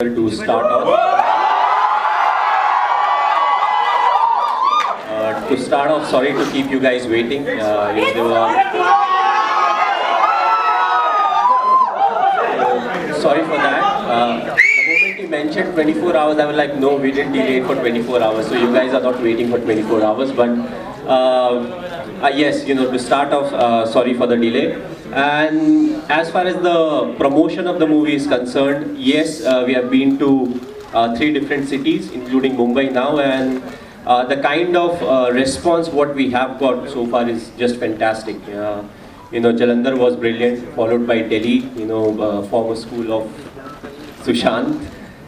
To start off, sorry to keep you guys waiting. Sorry for that. The moment you mentioned 24 hours, I was like, no, we didn't delay it for 24 hours. So you guys are not waiting for 24 hours. But yes, to start off, sorry for the delay. And as far as the promotion of the movie is concerned, yes, we have been to 3 different cities, including Mumbai now, and the kind of response what we have got so far is just fantastic. Jalandhar was brilliant, followed by Delhi, former school of Sushant,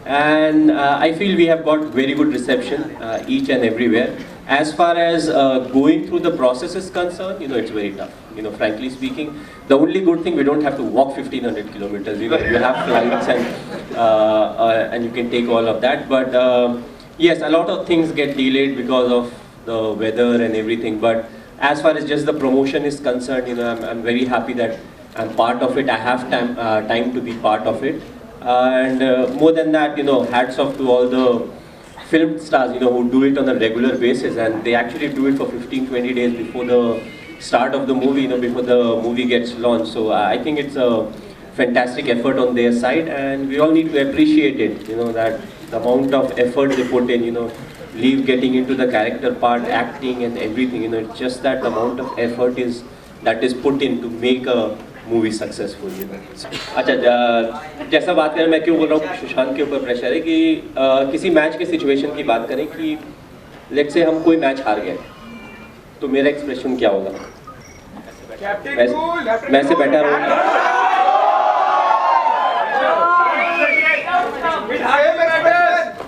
and I feel we have got very good reception each and everywhere. As far as going through the process is concerned, it's very tough. Frankly speaking, the only good thing, we don't have to walk 1500 kilometers. You have flights and you can take all of that. But yes, a lot of things get delayed because of the weather and everything. But as far as just the promotion is concerned, I'm very happy that I'm part of it. I have time to be part of it. And more than that, hats off to all the film stars, who do it on a regular basis, and they actually do it for 15-20 days before the start of the movie, before the movie gets launched. So I think it's a fantastic effort on their side, and we all need to appreciate it, that the amount of effort they put in, leave getting into the character part, acting and everything, it's just that the amount of effort that is put in to make a movie successful. अच्छा, जैसा बात करें, मैं क्यों बोल रहा हूँ सुशांत के ऊपर प्रेशर है कि किसी मैच के सिचुएशन की बात करें कि लेट्स से हम कोई मैच हार गए, तो मेरा एक्सप्रेशन क्या होगा? मैं से बेटर रहूँगा,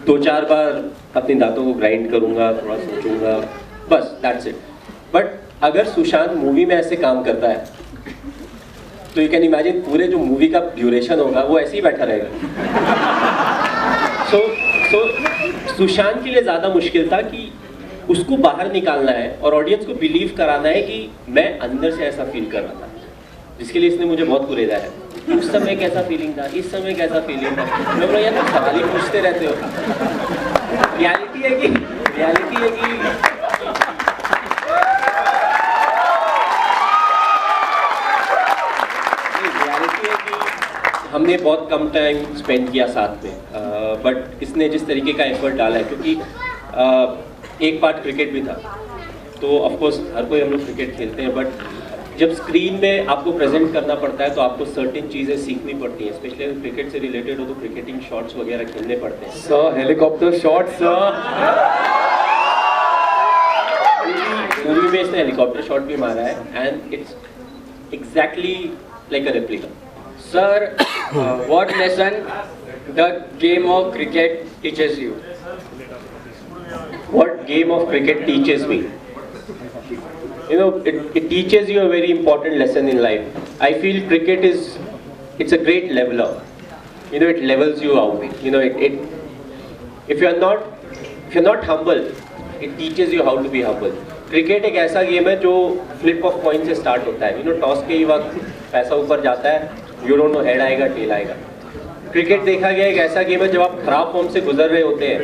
2-4 बार अपनी दांतों को ग्राइंड करूँगा, थोड़ा सोचूंगा, बस दैट्स इट। बट अगर सुशांत मूवी में ऐसे काम करता है तो यू कैन इमेजिन पूरे जो मूवी का ड्यूरेशन होगा वो ऐसे ही बैठा रहेगा। सो सुशांत के लिए ज़्यादा मुश्किल था कि उसको बाहर निकालना है और ऑडियंस को बिलीव कराना है कि मैं अंदर से ऐसा फील कर रहा था, जिसके लिए इसने मुझे बहुत कुरेदा है। उस समय कैसा फीलिंग था, इस समय कैसा फीलिंग था, मैं बोला यार सवाल ही पूछते रहते हो। रियलिटी है कि हमने बहुत कम टाइम स्पेंड किया साथ में, बट इसने जिस तरीके का एफर्ट डाला है, क्योंकि एक पार्ट क्रिकेट भी था, तो ऑफ कोर्स हर कोई हम लोग क्रिकेट खेलते हैं, बट जब स्क्रीन में आपको प्रेजेंट करना पड़ता है तो आपको सर्टेन चीज़ें सीखनी पड़ती हैं, स्पेशली अगर क्रिकेट से रिलेटेड हो तो क्रिकेटिंग शॉट्स वगैरह खेलने पड़ते हैं। सर हेलीकॉप्टर शॉट्स, मूवी में इसने हेलीकॉप्टर शॉट भी मारा है and it's exactly like a replica. Sir, what lesson the game of cricket teaches you? What game of cricket teaches me? It teaches you a very important lesson in life. I feel cricket it's a great leveler. It levels you out. If you're not humble, it teaches you how to be humble. Cricket एक ऐसा game है जो flip of coin से start होता है। Toss के ही वक्त पैसा ऊपर जाता है, यू डोंट नो हेड आएगा टेल आएगा। क्रिकेट देखा गया एक ऐसा गेम है जब आप खराब फॉर्म से गुजर रहे होते हैं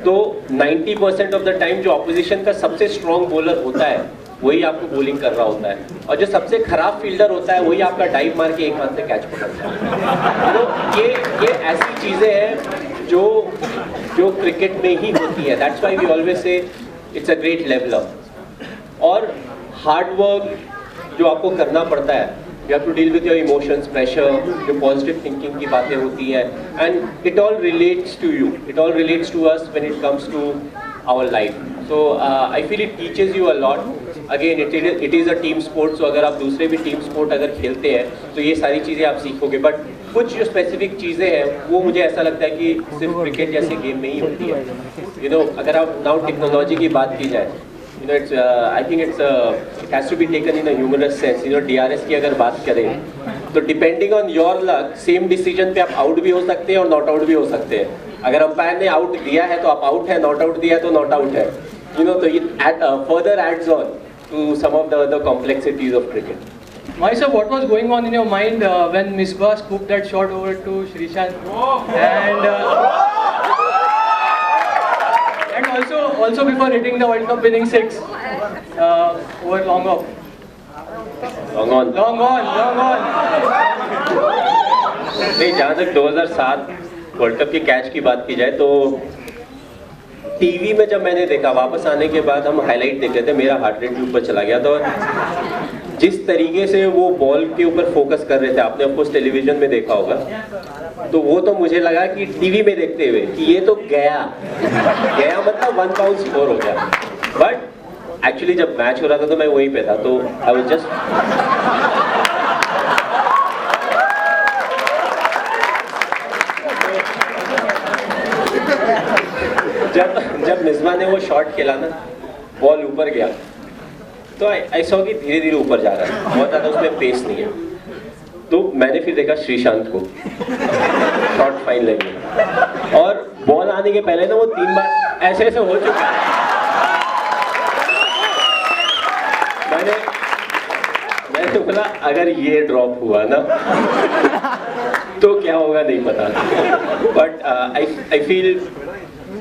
तो 90% ऑफ द टाइम जो ऑपोजिशन का सबसे स्ट्रॉन्ग बॉलर होता है वही आपको बॉलिंग कर रहा होता है, और जो सबसे खराब फील्डर होता है वही आपका डाइव मार के एक हाथ से कैच पकड़ता है। तो ये ऐसी चीज़ें हैं जो क्रिकेट में ही होती है। That's why we always say it's a great leveller. और हार्ड वर्क जो आपको करना पड़ता है, you have to deal with your emotions, pressure, जो पॉजिटिव थिंकिंग की बातें होती है, and it all relates to you, it all relates to us when it comes to our life. So I feel it teaches you a lot. Again it is a team sport, so अगर आप दूसरे भी team sport अगर खेलते हैं तो ये सारी चीज़ें आप सीखोगे। बट कुछ जो स्पेसिफिक चीज़ें हैं वो मुझे ऐसा लगता है कि सिर्फ क्रिकेट जैसे गेम में ही होती है। अगर आप नाउ टेक्नोलॉजी की बात की जाए, I think it has to be taken in a humorous sense. DRS की अगर बात करें तो depending on your luck same decision पे आप आउट भी हो सकते हैं और नॉट आउट भी हो सकते हैं। अगर अंपायर ने आउट दिया है तो आप आउट है, नॉट आउट दिया है तो नॉट आउट है। तो it further adds on to some of the other complexities of cricket. Mahisha, what was going on in your mind when Misbah scooped that shot over to Srishant? And also before hitting the World Cup winning six over long off. Long on. नहीं, जहाँ तक 2007 world cup के catch की बात की जाए तो TV में जब मैंने देखा, वापस आने के बाद हम हाईलाइट देख रहे थे, मेरा हार्ट रेट भी ऊपर चला गया था। जिस तरीके से वो बॉल के ऊपर फोकस कर रहे थे, आपने ऑफकोर्स टेलीविजन में देखा होगा, तो वो तो मुझे लगा कि टीवी में देखते हुए कि ये तो गया मतलब 1 पाउंड स्कोर हो गया। बट एक्चुअली जब मैच हो रहा था तो मैं वहीं पे था, तो आई वाज जस्ट जब मिसबा ने वो शॉट खेला ना, बॉल ऊपर गया, तो आई सॉ कि धीरे धीरे ऊपर जा रहा है, बहुत ज़्यादा उसमें पेस नहीं है। तो मैंने फिर देखा श्रीशांत को, शॉट फाइन लगी और बॉल आने के पहले ना वो 3 बार ऐसे हो चुका है। मैंने बोला अगर ये ड्रॉप हुआ ना तो क्या होगा नहीं पता। बट आई फील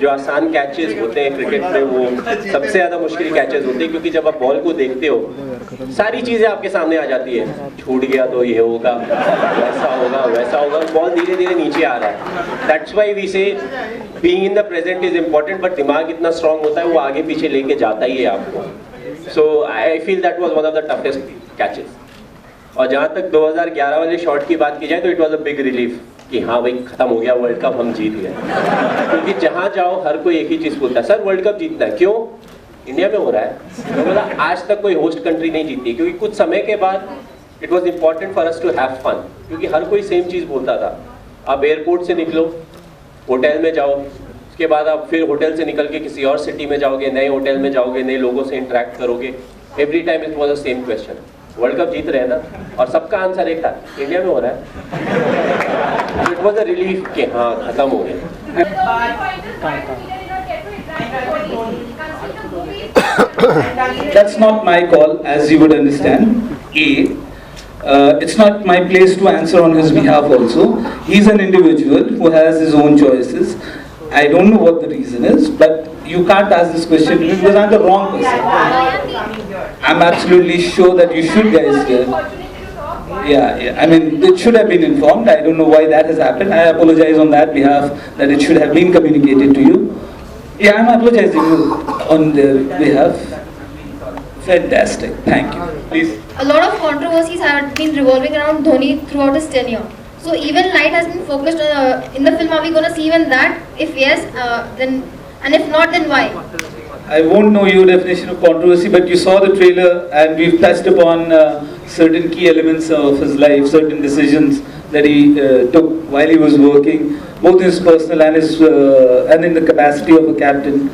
जो आसान कैचेस होते हैं क्रिकेट में वो सबसे ज़्यादा मुश्किल कैचेस होते हैं, क्योंकि जब आप बॉल को देखते हो सारी चीज़ें आपके सामने आ जाती है। छूट गया तो ये होगा, वैसा होगा, बॉल धीरे धीरे नीचे आ रहा है। दैट्स वाई वी से being in the present is important, but दिमाग इतना स्ट्रांग होता है वो आगे पीछे लेके जाता ही है आपको। So I feel that was one of the toughest catches. और जहाँ तक 2011 वाले शॉट की बात की जाए तो it was a big relief कि हाँ भाई खत्म हो गया वर्ल्ड कप, हम जीत गए। क्योंकि जहाँ जाओ हर कोई एक ही चीज़ बोलता है, सर वर्ल्ड कप जीतना है। क्यों? इंडिया में हो रहा है। तो बोला आज तक कोई होस्ट कंट्री नहीं जीती, क्योंकि कुछ समय के बाद it was important for us to have fun, क्योंकि हर कोई सेम चीज़ बोलता था। आप एयरपोर्ट से निकलो, होटल में जाओ, उसके बाद आप फिर होटल से निकल के किसी और सिटी में जाओगे, नए होटल में जाओगे, नए लोगों से इंटरेक्ट करोगे। Every time it was the same question, world cup जीत रहे हैं ना? और सबका आंसर एक था, इंडिया में हो रहा है। इट वॉज अ रिलीफ कि हाँ खत्म हो गया। That's not my call, as you would understand. It's not my place to answer on his behalf also. He's an individual who has his own choices. I don't know what the reason is, but you can't ask this question to me because I'm the wrong person. I'm absolutely sure that you should guys get. Yeah. I mean, it should have been informed. I don't know why that has happened. I apologize on that behalf that it should have been communicated to you. Yeah, I'm apologizing on their behalf. Fantastic. Thank you. Please. A lot of controversies have been revolving around Dhoni throughout his tenure. So even light has been focused in the film. Are we going to see even that? If yes, then, and if not, then why? I won't know your definition of controversy, but you saw the trailer and we've touched upon certain key elements of his life, certain decisions that he took while he was working, both in his personal and his and in the capacity of a captain.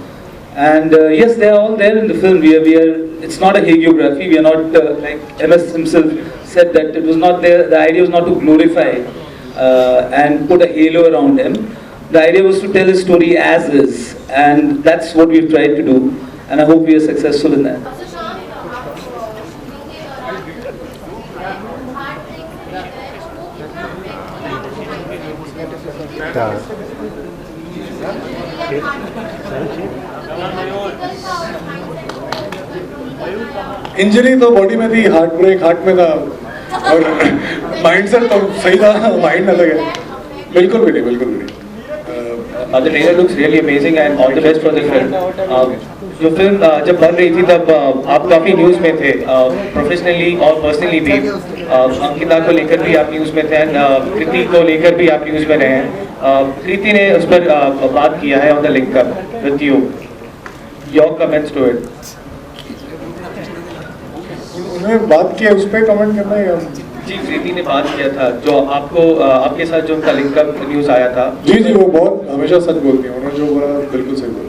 And yes, they are all there in the film. We are. It's not a hagiography. We are not like MS himself said that it was not there. The idea was not to glorify and put a halo around him. The idea was to tell his story as is, and that's what we've tried to do. And I hope we are successful in that. Injury तो body में थी, heart break heart में था, और mindset तो सही था, mind अलग है। बिल्कुल भी नहीं। The trailer looks really amazing and all the best for the film. जो फिल्म जब बन रही थी तब आप काफ़ी न्यूज़ में थे, प्रोफेशनली और पर्सनली भी। अंकिता को लेकर भी आप न्यूज़ में थे, कृति को लेकर भी आप न्यूज़ में रहे हैं। कृति ने उस पर बात किया है on the link up with you. Your comments to it. उन्होंने बात किया, उस पर कमेंट करना है। जी, कृति ने बात किया था, जो आपको आपके साथ जो उनका लिंकअप न्यूज़ आया था। जी, वो बहुत हमेशा सच बोलती है, उन्होंने जो बोला बिल्कुल सही बोला।